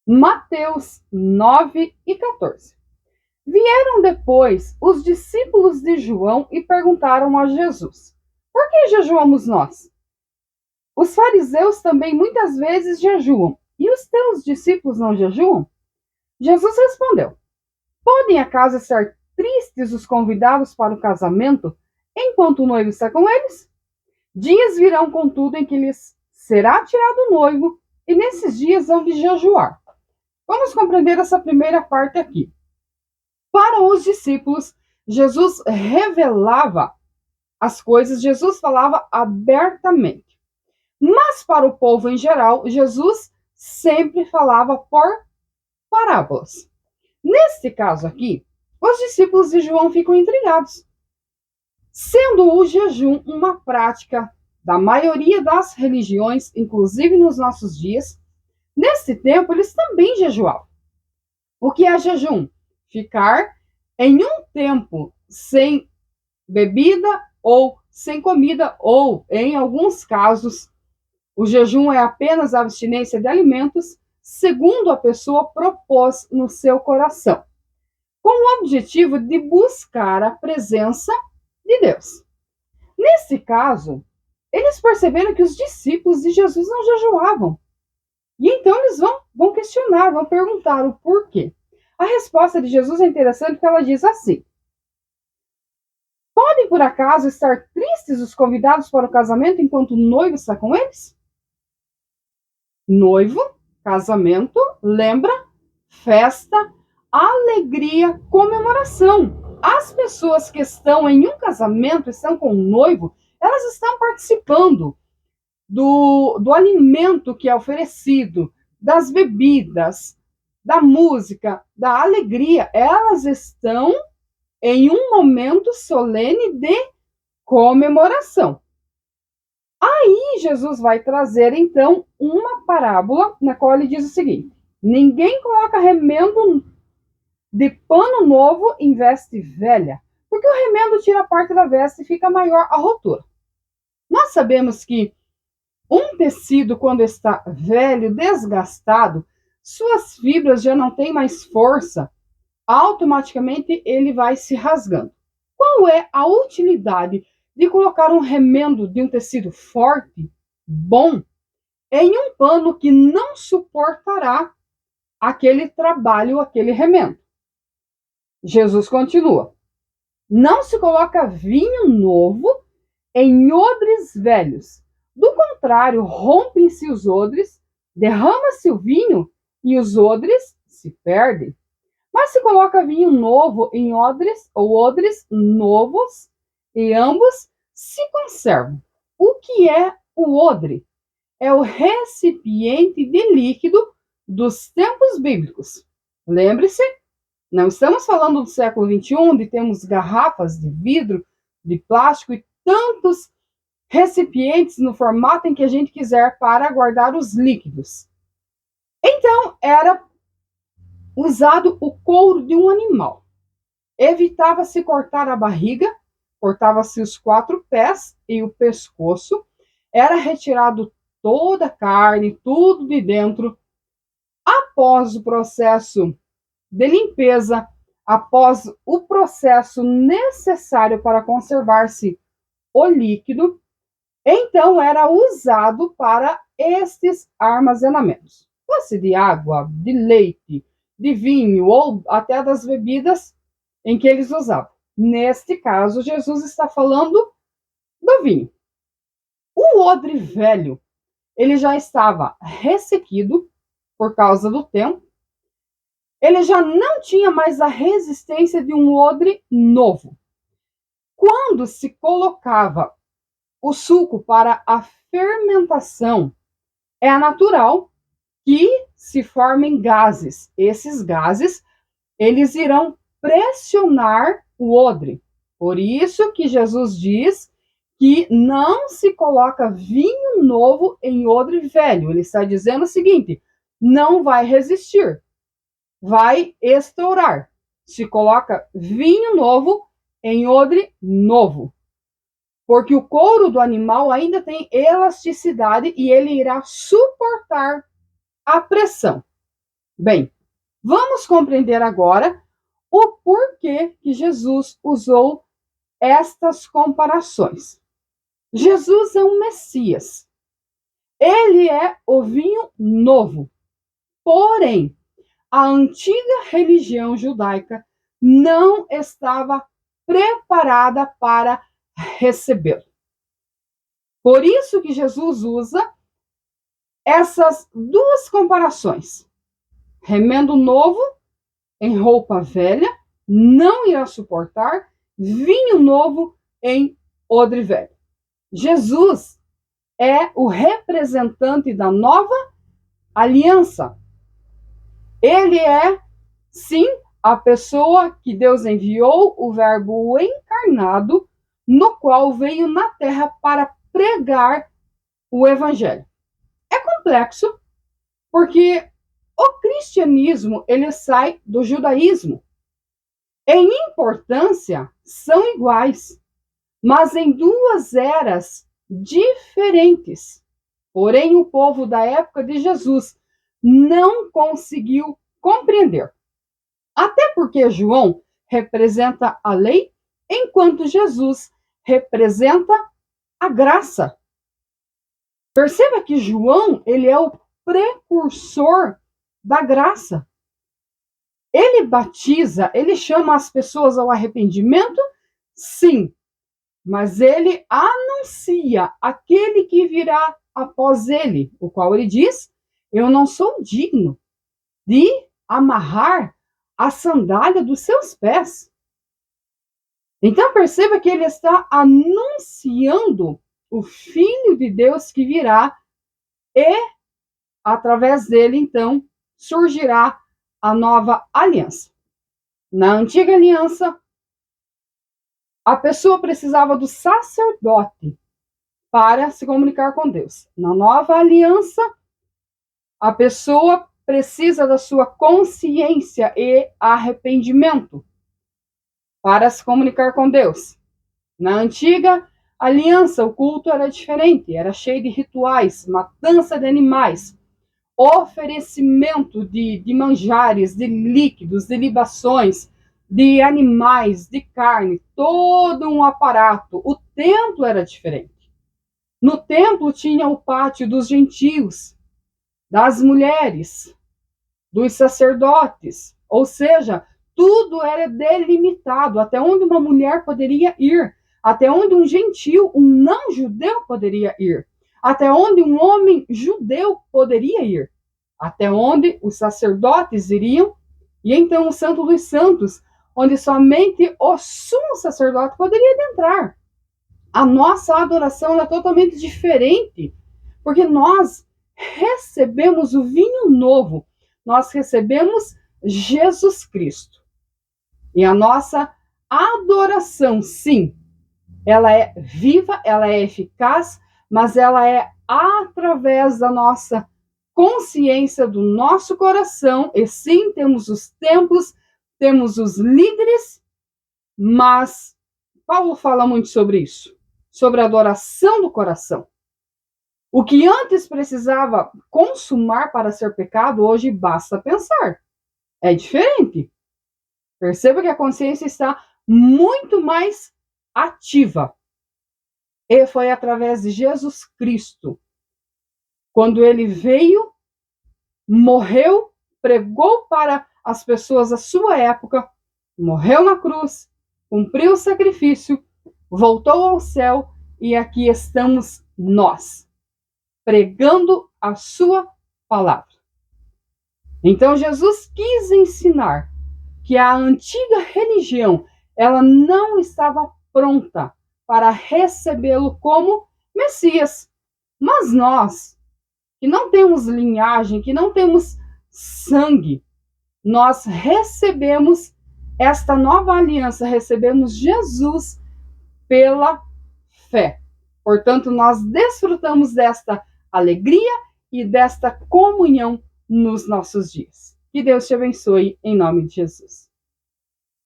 Mateus 9 e 14. Vieram depois os discípulos de João e perguntaram a Jesus: Por que jejuamos nós? Os fariseus também muitas vezes jejuam, e os teus discípulos não jejuam? Jesus respondeu: Podem acaso estar tristes os convidados para o casamento, enquanto o noivo está com eles? Dias virão, contudo, em que lhes será tirado o noivo, e nesses dias hão de jejuar. Vamos compreender essa primeira parte aqui. Para os discípulos, Jesus revelava as coisas, Jesus falava abertamente. Mas para o povo em geral, Jesus sempre falava por parábolas. Neste caso aqui, os discípulos de João ficam intrigados. Sendo o jejum uma prática da maioria das religiões, inclusive nos nossos dias, nesse tempo eles também jejuavam. O que é jejum? Ficar em um tempo sem bebida ou sem comida, ou, em alguns casos, o jejum é apenas a abstinência de alimentos, segundo a pessoa propôs no seu coração, com o objetivo de buscar a presença de Deus. Nesse caso, eles perceberam que os discípulos de Jesus não jejuavam. E então eles vão questionar, vão perguntar o porquê. A resposta de Jesus é interessante porque ela diz assim: Podem por acaso estar tristes os convidados para o casamento enquanto o noivo está com eles? Noivo, casamento, lembra? Festa, alegria, comemoração. As pessoas que estão em um casamento, estão com um noivo, elas estão participando do alimento que é oferecido, das bebidas, da música, da alegria. Elas estão em um momento solene de comemoração. Aí Jesus vai trazer, então, uma parábola na qual ele diz o seguinte: ninguém coloca remendo de pano novo em veste velha, porque o remendo tira parte da veste e fica maior a rotura. Nós sabemos que um tecido, quando está velho, desgastado, suas fibras já não têm mais força, automaticamente ele vai se rasgando. Qual é a utilidade de colocar um remendo de um tecido forte, bom, em um pano que não suportará aquele trabalho, aquele remendo? Jesus continua: não se coloca vinho novo em odres velhos. Do contrário, rompem-se os odres, derrama-se o vinho e os odres se perdem. Mas se coloca vinho novo em odres ou odres novos, e ambos se conservam. O que é o odre? É o recipiente de líquido dos tempos bíblicos. Lembre-se, não estamos falando do século XXI, onde temos garrafas de vidro, de plástico e tantos recipientes no formato em que a gente quiser para guardar os líquidos. Então, era usado o couro de um animal. Evitava-se cortar a barriga, cortava-se os 4 pés e o pescoço, era retirado toda a carne, tudo de dentro. Após o processo de limpeza, após o processo necessário para conservar-se o líquido, então era usado para estes armazenamentos. Fosse de água, de leite, de vinho ou até das bebidas em que eles usavam. Neste caso, Jesus está falando do vinho. O odre velho, ele já estava ressequido por causa do tempo. Ele já não tinha mais a resistência de um odre novo. Quando se colocava o suco para a fermentação, é natural que se formem gases. Esses gases, eles irão pressionar o odre. Por isso que Jesus diz que não se coloca vinho novo em odre velho. Ele está dizendo o seguinte: não vai resistir, vai estourar. Se coloca vinho novo em odre novo. Porque o couro do animal ainda tem elasticidade e ele irá suportar a pressão. Bem, vamos compreender agora o porquê que Jesus usou estas comparações. Jesus é um Messias. Ele é o vinho novo. Porém, a antiga religião judaica não estava preparada para recebê-lo. Por isso que Jesus usa essas duas comparações. Remendo novo em roupa velha não irá suportar vinho novo em odre velho. Jesus é o representante da nova aliança. Ele é, sim, a pessoa que Deus enviou, o Verbo encarnado, no qual veio na terra para pregar o Evangelho. É complexo, porque o cristianismo ele sai do judaísmo. Em importância, são iguais, mas em duas eras diferentes. Porém, o povo da época de Jesus não conseguiu compreender. Até porque João representa a lei, enquanto Jesus representa a graça. Perceba que João, ele é o precursor da graça. Ele batiza, ele chama as pessoas ao arrependimento, sim, mas ele anuncia aquele que virá após ele, o qual ele diz: eu não sou digno de amarrar a sandália dos seus pés. Então perceba que ele está anunciando o Filho de Deus que virá e, através dele, então, surgirá a nova aliança. Na antiga aliança, a pessoa precisava do sacerdote para se comunicar com Deus. Na nova aliança, a pessoa precisa da sua consciência e arrependimento para se comunicar com Deus. Na antiga aliança, o culto era diferente, era cheio de rituais, matança de animais, oferecimento de manjares, de líquidos, de libações, de animais, de carne, todo um aparato. O templo era diferente. No templo tinha o pátio dos gentios, das mulheres, dos sacerdotes, ou seja, tudo era delimitado, até onde uma mulher poderia ir, até onde um gentio, um não-judeu poderia ir, até onde um homem judeu poderia ir, até onde os sacerdotes iriam, e então o Santo dos Santos, onde somente o sumo sacerdote poderia adentrar. A nossa adoração é totalmente diferente, porque nós recebemos o vinho novo, nós recebemos Jesus Cristo. E a nossa adoração, sim, ela é viva, ela é eficaz, mas ela é através da nossa consciência, do nosso coração. E sim, temos os templos, temos os líderes, mas Paulo fala muito sobre isso, sobre a adoração do coração. O que antes precisava consumar para ser pecado, hoje basta pensar. É diferente. Perceba que a consciência está muito mais ativa. E foi através de Jesus Cristo, quando ele veio, morreu, pregou para as pessoas da sua época, morreu na cruz, cumpriu o sacrifício, voltou ao céu e aqui estamos nós, pregando a sua palavra. Então Jesus quis ensinar que a antiga religião, ela não estava pronta para recebê-lo como Messias. Mas nós, que não temos linhagem, que não temos sangue, nós recebemos esta nova aliança, recebemos Jesus pela fé. Portanto, nós desfrutamos desta alegria e desta comunhão nos nossos dias. Que Deus te abençoe em nome de Jesus.